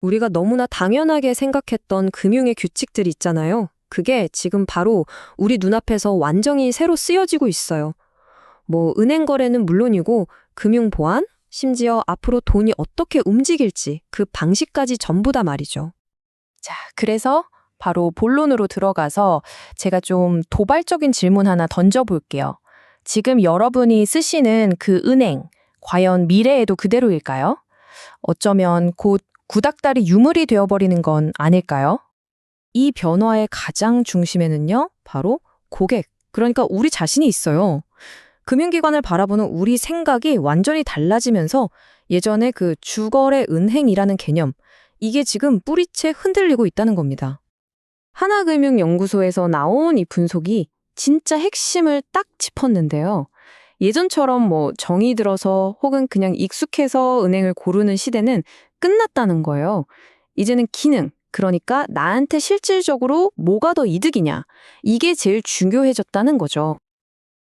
우리가 너무나 당연하게 생각했던 금융의 규칙들 있잖아요. 그게 지금 바로 우리 눈앞에서 완전히 새로 쓰여지고 있어요. 뭐 은행 거래는 물론이고 금융 보안, 심지어 앞으로 돈이 어떻게 움직일지 그 방식까지 전부 다 말이죠. 자, 그래서 바로 본론으로 들어가서 제가 좀 도발적인 질문 하나 던져볼게요. 지금 여러분이 쓰시는 그 은행, 과연 미래에도 그대로일까요? 어쩌면 곧 구닥다리 유물이 되어버리는 건 아닐까요? 이 변화의 가장 중심에는요, 바로 고객, 그러니까 우리 자신이 있어요. 금융기관을 바라보는 우리 생각이 완전히 달라지면서 예전에 그 주거래 은행이라는 개념, 이게 지금 뿌리채 흔들리고 있다는 겁니다. 하나금융연구소에서 나온 이 분석이 진짜 핵심을 딱 짚었는데요. 예전처럼 뭐 정이 들어서 혹은 그냥 익숙해서 은행을 고르는 시대는 끝났다는 거예요. 이제는 기능, 그러니까 나한테 실질적으로 뭐가 더 이득이냐, 이게 제일 중요해졌다는 거죠.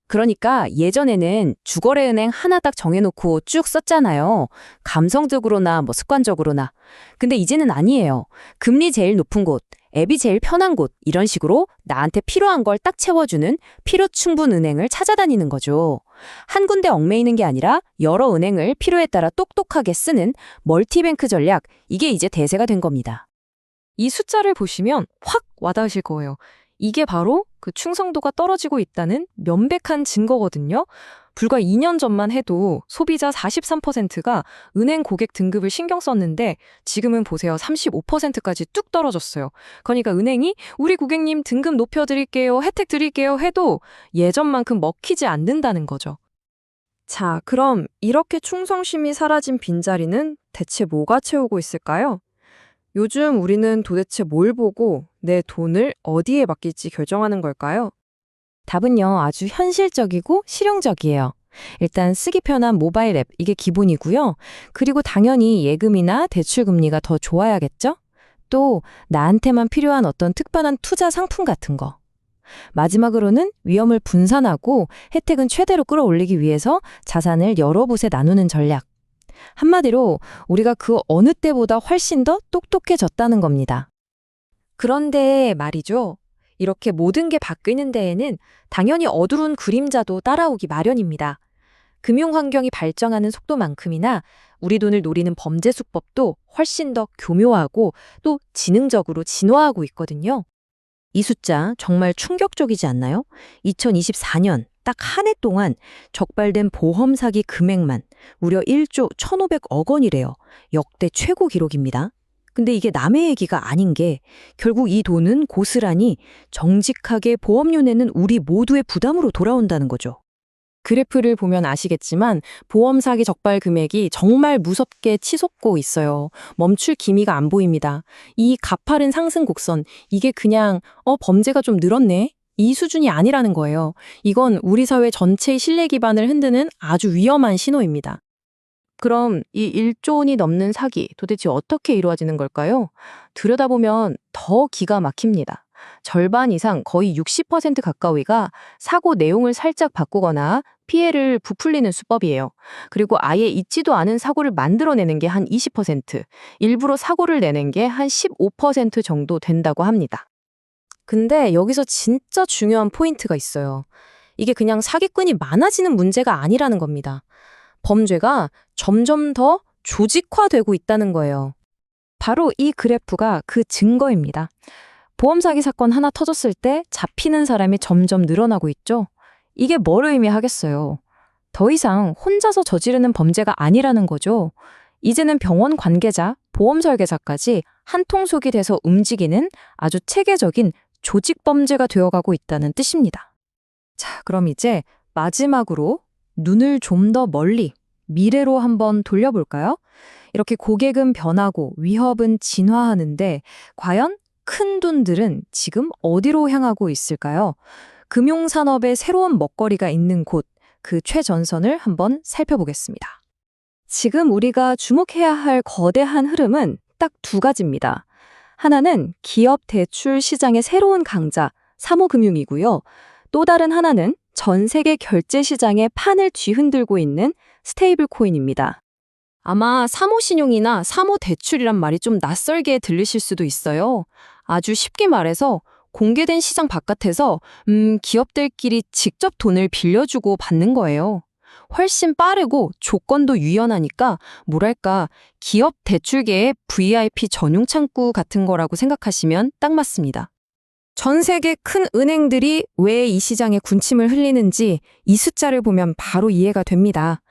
그러니까 예전에는 주거래 은행 하나 딱 정해놓고 쭉 썼잖아요. 감성적으로나 뭐 습관적으로나. 근데 이제는 아니에요. 금리 제일 높은 곳, 앱이 제일 편한 곳, 이런 식으로 나한테 필요한 걸 딱 채워주는 필요 충분 은행을 찾아다니는 거죠. 한 군데 얽매이는 게 아니라 여러 은행을 필요에 따라 똑똑하게 쓰는 멀티뱅크 전략, 이게 이제 대세가 된 겁니다. 이 숫자를 보시면 확 와닿으실 거예요. 이게 바로 그 충성도가 떨어지고 있다는 명백한 증거거든요. 불과 2년 전만 해도 소비자 43%가 은행 고객 등급을 신경 썼는데 지금은 보세요. 35%까지 뚝 떨어졌어요. 그러니까 은행이 우리 고객님 등급 높여드릴게요, 혜택 드릴게요 해도 예전만큼 먹히지 않는다는 거죠. 자, 그럼 이렇게 충성심이 사라진 빈자리는 대체 뭐가 채우고 있을까요? 요즘 우리는 도대체 뭘 보고 내 돈을 어디에 맡길지 결정하는 걸까요? 답은요, 아주 현실적이고 실용적이에요. 일단 쓰기 편한 모바일 앱, 이게 기본이고요. 그리고 당연히 예금이나 대출 금리가 더 좋아야겠죠? 또 나한테만 필요한 어떤 특별한 투자 상품 같은 거. 마지막으로는 위험을 분산하고 혜택은 최대로 끌어올리기 위해서 자산을 여러 곳에 나누는 전략. 한마디로 우리가 그 어느 때보다 훨씬 더 똑똑해졌다는 겁니다. 그런데 말이죠. 이렇게 모든 게 바뀌는 데에는 당연히 어두운 그림자도 따라오기 마련입니다. 금융 환경이 발전하는 속도만큼이나 우리 돈을 노리는 범죄 수법도 훨씬 더 교묘하고 또 지능적으로 진화하고 있거든요. 이 숫자 정말 충격적이지 않나요? 2024년 딱 한 해 동안 적발된 보험 사기 금액만 무려 1조 1,500억 원이래요. 역대 최고 기록입니다. 근데 이게 남의 얘기가 아닌 게 결국 이 돈은 고스란히 정직하게 보험료 내는 우리 모두의 부담으로 돌아온다는 거죠. 그래프를 보면 아시겠지만 보험 사기 적발 금액이 정말 무섭게 치솟고 있어요. 멈출 기미가 안 보입니다. 이 가파른 상승 곡선, 이게 그냥 범죄가 좀 늘었네? 이 수준이 아니라는 거예요. 이건 우리 사회 전체의 신뢰 기반을 흔드는 아주 위험한 신호입니다. 그럼 이 1조 원이 넘는 사기 도대체 어떻게 이루어지는 걸까요? 들여다보면 더 기가 막힙니다. 절반 이상 거의 60% 가까이가 사고 내용을 살짝 바꾸거나 피해를 부풀리는 수법이에요. 그리고 아예 있지도 않은 사고를 만들어내는 게 한 20%, 일부러 사고를 내는 게 한 15% 정도 된다고 합니다. 근데 여기서 진짜 중요한 포인트가 있어요. 이게 그냥 사기꾼이 많아지는 문제가 아니라는 겁니다. 범죄가 점점 더 조직화되고 있다는 거예요. 바로 이 그래프가 그 증거입니다. 보험 사기 사건 하나 터졌을 때 잡히는 사람이 점점 늘어나고 있죠. 이게 뭘 의미하겠어요? 더 이상 혼자서 저지르는 범죄가 아니라는 거죠. 이제는 병원 관계자, 보험 설계사까지 한 통속이 돼서 움직이는 아주 체계적인 조직 범죄가 되어가고 있다는 뜻입니다. 자, 그럼 이제 마지막으로 눈을 좀 더 멀리, 미래로 한번 돌려볼까요? 이렇게 고객은 변하고 위협은 진화하는데 과연 큰 돈들은 지금 어디로 향하고 있을까요? 금융산업의 새로운 먹거리가 있는 곳, 그 최전선을 한번 살펴보겠습니다. 지금 우리가 주목해야 할 거대한 흐름은 딱 두 가지입니다. 하나는 기업 대출 시장의 새로운 강자, 사모금융이고요. 또 다른 하나는 전 세계 결제 시장의 판을 뒤흔들고 있는 스테이블 코인입니다. 아마 사모신용이나 사모대출이란 말이 좀 낯설게 들리실 수도 있어요. 아주 쉽게 말해서 공개된 시장 바깥에서 기업들끼리 직접 돈을 빌려주고 받는 거예요. 훨씬 빠르고 조건도 유연하니까 뭐랄까 기업 대출계의 VIP 전용 창구 같은 거라고 생각하시면 딱 맞습니다. 전 세계 큰 은행들이 왜 이 시장에 군침을 흘리는지 이 숫자를 보면 바로 이해가 됩니다.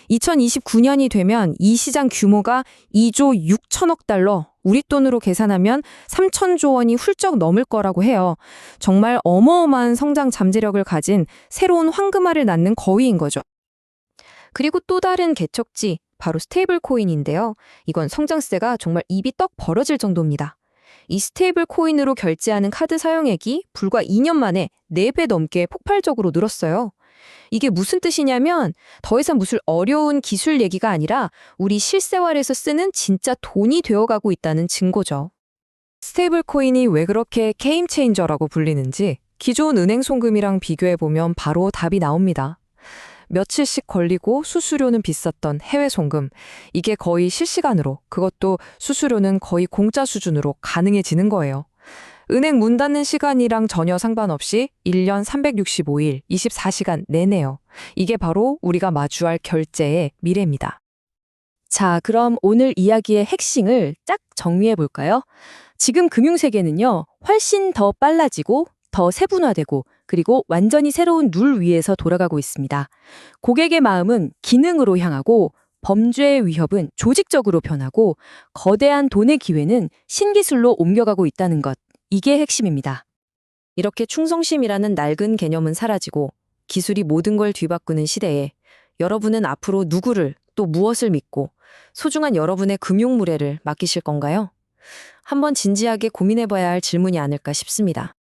2029년이 되면 이 시장 규모가 2조 6천억 달러, 우리 돈으로 계산하면 3천조 원이 훌쩍 넘을 거라고 해요. 정말 어마어마한 성장 잠재력을 가진 새로운 황금알을 낳는 거위인 거죠. 그리고 또 다른 개척지, 바로 스테이블 코인인데요. 이건 성장세가 정말 입이 떡 벌어질 정도입니다. 이 스테이블 코인으로 결제하는 카드 사용액이 불과 2년 만에 4배 넘게 폭발적으로 늘었어요. 이게 무슨 뜻이냐면 더 이상 무슨 어려운 기술 얘기가 아니라 우리 실생활에서 쓰는 진짜 돈이 되어가고 있다는 증거죠. 스테이블 코인이 왜 그렇게 게임 체인저라고 불리는지 기존 은행 송금이랑 비교해보면 바로 답이 나옵니다. 며칠씩 걸리고 수수료는 비쌌던 해외 송금, 이게 거의 실시간으로, 그것도 수수료는 거의 공짜 수준으로 가능해지는 거예요. 은행 문 닫는 시간이랑 전혀 상관없이 1년 365일, 24시간 내내요. 이게 바로 우리가 마주할 결제의 미래입니다. 자, 그럼 오늘 이야기의 핵심을 쫙 정리해 볼까요? 지금 금융세계는요, 훨씬 더 빨라지고 더 세분화되고 그리고 완전히 새로운 룰 위에서 돌아가고 있습니다. 고객의 마음은 기능으로 향하고 범죄의 위협은 조직적으로 변하고 거대한 돈의 기회는 신기술로 옮겨가고 있다는 것. 이게 핵심입니다. 이렇게 충성심이라는 낡은 개념은 사라지고 기술이 모든 걸 뒤바꾸는 시대에 여러분은 앞으로 누구를 또 무엇을 믿고 소중한 여러분의 금융 무례를 맡기실 건가요? 한번 진지하게 고민해봐야 할 질문이 아닐까 싶습니다.